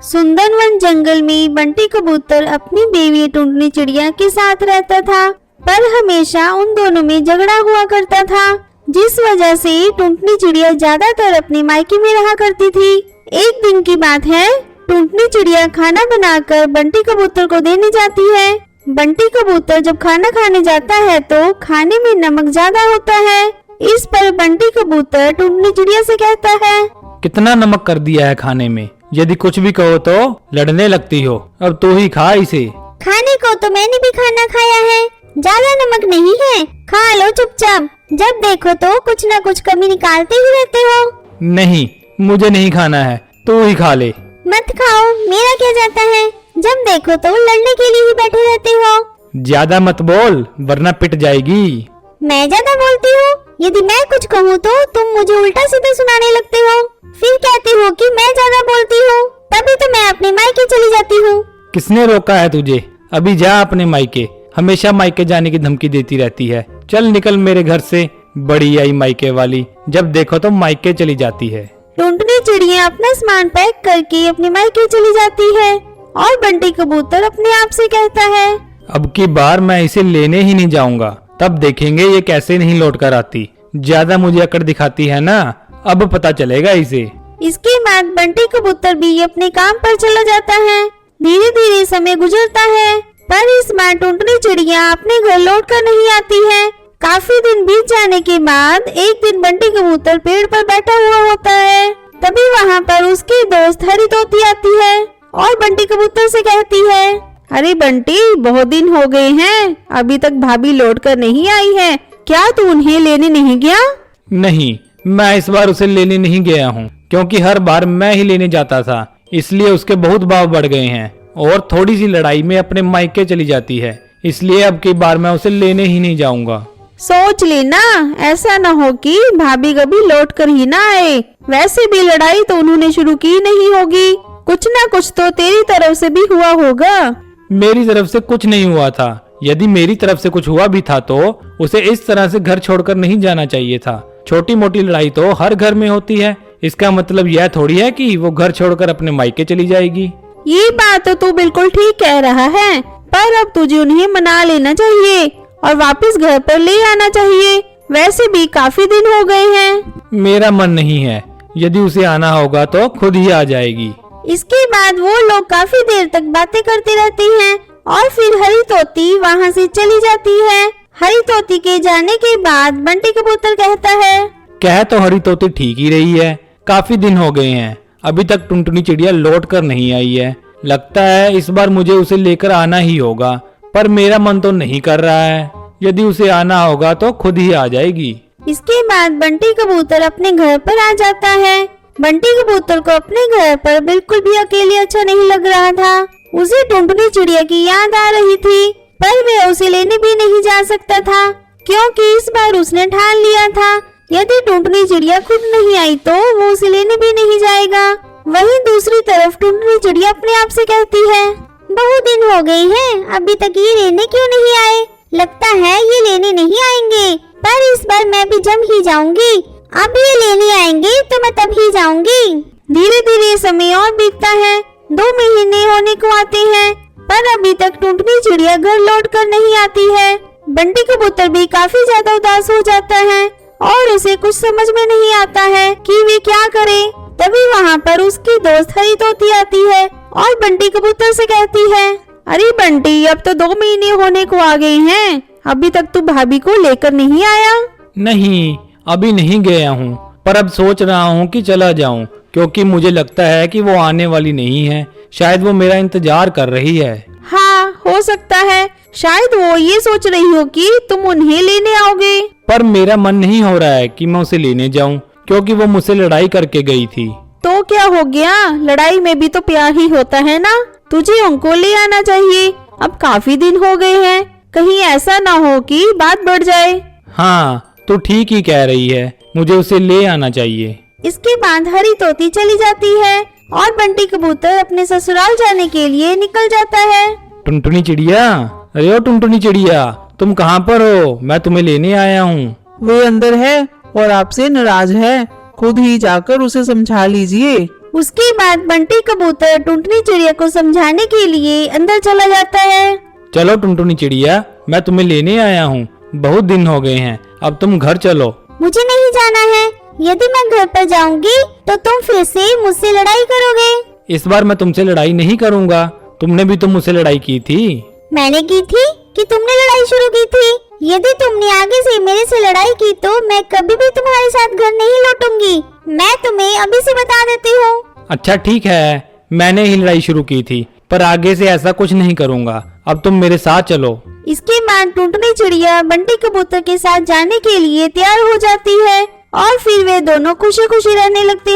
सुंदरवन जंगल में बंटी कबूतर अपनी बेवी टुनटुनी चिड़िया के साथ रहता था, पर हमेशा उन दोनों में झगड़ा हुआ करता था, जिस वजह से टुनटुनी चिड़िया ज्यादातर अपने मायके में रहा करती थी। एक दिन की बात है, टुनटुनी चिड़िया खाना बनाकर बंटी कबूतर को देने जाती है। बंटी कबूतर जब खाना खाने जाता है तो खाने में नमक ज्यादा होता है। इस पर बंटी कबूतर टुनटुनी चिड़िया से कहता है, कितना नमक कर दिया है खाने में, यदि कुछ भी कहो तो लड़ने लगती हो। अब तू ही खा इसे। खाने को तो मैंने भी खाना खाया है, ज्यादा नमक नहीं है, खा लो चुपचाप। जब देखो तो कुछ न कुछ कमी निकालते ही रहते हो। नहीं, मुझे नहीं खाना है, तू ही खा ले। मत खाओ, मेरा क्या जाता है, जब देखो तो लड़ने के लिए ही बैठे रहते हो। ज्यादा मत बोल वरना पिट जाएगी। मैं ज्यादा बोलती हूँ? यदि मैं कुछ कहूँ तो तुम मुझे उल्टा सीधा सुनाने लगते हो, फिर कहते हो कि मैं ज्यादा बोलती हूँ, तभी तो मैं अपने मायके चली जाती हूँ। किसने रोका है तुझे? अभी जा अपने मायके। हमेशा मायके जाने की धमकी देती रहती है। चल निकल मेरे घर से, बड़ी आई मायके वाली, जब देखो तो मायके चली जाती है। टुनटुनी चिड़िया अपना सामान पैक करके अपने मायके चली जाती है और बंटी कबूतर अपने आप से कहता है, अब की बार मैं इसे लेने ही नहीं जाऊंगा, तब देखेंगे ये कैसे नहीं लौट कर आती। ज्यादा मुझे अकड़ दिखाती है ना, अब पता चलेगा इसे। इसके बाद बंटी कबूतर भी अपने काम पर चला जाता है। धीरे धीरे समय गुजरता है, पर इस बार टुनटुनी चिड़िया अपने घर लौट कर नहीं आती है। काफी दिन बीत जाने के बाद एक दिन बंटी कबूतर पेड़ पर बैठा हुआ होता है। तभी वहाँ पर उसकी दोस्त हरी तोती आती है और बंटी कबूतर से कहती है, अरे बंटी, बहुत दिन हो गए हैं, अभी तक भाभी लौट कर नहीं आई है, क्या तू उन्हें लेने नहीं गया? नहीं, मैं इस बार उसे लेने नहीं गया हूँ, क्योंकि हर बार मैं ही लेने जाता था, इसलिए उसके बहुत भाव बढ़ गए हैं और थोड़ी सी लड़ाई में अपने मायके चली जाती है, इसलिए अब की बार मैं उसे लेने ही नहीं जाऊंगा। सोच लेना, ऐसा न हो कि भाभी कभी लौट कर ही ना आए। वैसे भी लड़ाई तो उन्होंने शुरू की नहीं होगी, कुछ ना कुछ तो तेरी तरफ से भी हुआ होगा। मेरी तरफ से कुछ नहीं हुआ था। यदि मेरी तरफ से कुछ हुआ भी था तो उसे इस तरह से घर छोड़कर नहीं जाना चाहिए था। छोटी मोटी लड़ाई तो हर घर में होती है, इसका मतलब यह थोड़ी है कि वो घर छोड़कर अपने मायके चली जाएगी। ये बात तो तू बिल्कुल ठीक कह रहा है, पर अब तुझे उन्हें मना लेना चाहिए और वापस घर पर ले आना चाहिए। वैसे भी काफी दिन हो गए हैं। मेरा मन नहीं है, यदि उसे आना होगा तो खुद ही आ जाएगी। इसके बाद वो लोग काफी देर तक बातें करते रहते हैं और फिर हरी तोती वहाँ से चली जाती है। हरी तोती के जाने के बाद बंटी कबूतर कहता है, कह तो हरी तोती ठीक ही रही है, काफी दिन हो गए हैं, अभी तक टुनटुनी चिड़िया लौट कर नहीं आई है। लगता है इस बार मुझे उसे लेकर आना ही होगा, पर मेरा मन तो नहीं कर रहा है। यदि उसे आना होगा तो खुद ही आ जाएगी। इसके बाद बंटी कबूतर अपने घर पर आ जाता है। बंटी कबूतर को अपने घर पर बिल्कुल भी अकेले अच्छा नहीं लग रहा था। उसे टुनटुनी चिड़िया की याद आ रही थी, पर वह उसे लेने भी नहीं जा सकता था, क्योंकि इस बार उसने ठान लिया था यदि टुनटुनी चिड़िया खुद नहीं आई तो वो उसे लेने भी नहीं जाएगा। वहीं दूसरी तरफ टुनटुनी चिड़िया अपने आप से कहती है, बहुत दिन हो गए हैं, अभी तक ये लेने क्यों नहीं आए? लगता है ये लेने नहीं आएंगे, पर इस बार मैं भी जम ही जाऊंगी। अब ये लेने आएंगे तो मैं तब ही जाऊंगी। धीरे धीरे समय और बीतता है, 2 महीने होने को आते हैं, पर अभी तक टुनटुनी चिड़िया घर लौट कर नहीं आती है। बंटी कबूतर भी काफी ज्यादा उदास हो जाता है और उसे कुछ समझ में नहीं आता है कि वे क्या करे। तभी वहाँ पर उसकी दोस्त हरी तोती आती है और बंटी कबूतर से कहती है, अरे बंटी, अब तो 2 महीने होने को आ गए हैं, अभी तक तू भाभी को लेकर नहीं आया? नहीं, अभी नहीं गया हूँ, पर अब सोच रहा हूँ कि चला जाऊँ, क्योंकि मुझे लगता है कि वो आने वाली नहीं है। शायद वो मेरा इंतजार कर रही है। हाँ, हो सकता है, शायद वो ये सोच रही हो कि तुम उन्हें लेने आओगे। पर मेरा मन नहीं हो रहा है कि मैं उसे लेने जाऊँ, क्योंकि वो मुझसे लड़ाई करके गई थी। तो क्या हो गया, लड़ाई में भी तो प्यार ही होता है ना, तुझे उनको ले आना चाहिए। अब काफी दिन हो गए हैं, कहीं ऐसा ना हो कि बात बढ़ जाए। हाँ, तू ठीक ही कह रही है, मुझे उसे ले आना चाहिए। इसके बाद हरी तोती चली जाती है और बंटी कबूतर अपने ससुराल जाने के लिए निकल जाता है। टुनटुनी चिड़िया, अरे ओ टुनटुनी चिड़िया, तुम कहाँ पर हो? मैं तुम्हें लेने आया हूँ। वो अंदर है और आपसे नाराज है, खुद ही जाकर उसे समझा लीजिए। उसके बाद बंटी कबूतर टुनटुनी चिड़िया को समझाने के लिए अंदर चला जाता है। चलो टुनटुनी चिड़िया, मैं तुम्हें लेने आया हूँ। बहुत दिन हो गए हैं, अब तुम घर चलो। मुझे नहीं जाना है। यदि मैं घर पर जाऊंगी तो तुम फिर से मुझसे लड़ाई करोगे। इस बार मैं तुमसे लड़ाई नहीं करूँगा। तुमने भी तो मुझसे लड़ाई की थी। मैंने की थी कि तुमने लड़ाई शुरू की थी? यदि तुमने आगे से मेरे से लड़ाई की तो मैं कभी भी तुम्हारे साथ घर नहीं लौटूंगी। मैं तुम्हें अभी से बता देती हूँ। अच्छा ठीक है, मैंने ही लड़ाई शुरू की थी, पर आगे से ऐसा कुछ नहीं करूँगा। अब तुम मेरे साथ चलो। इसके बाद टुनटुनी चिड़िया बंटी कबूतर के साथ जाने के लिए तैयार हो जाती है और फिर वे दोनों खुशी खुशी रहने लगते हैं।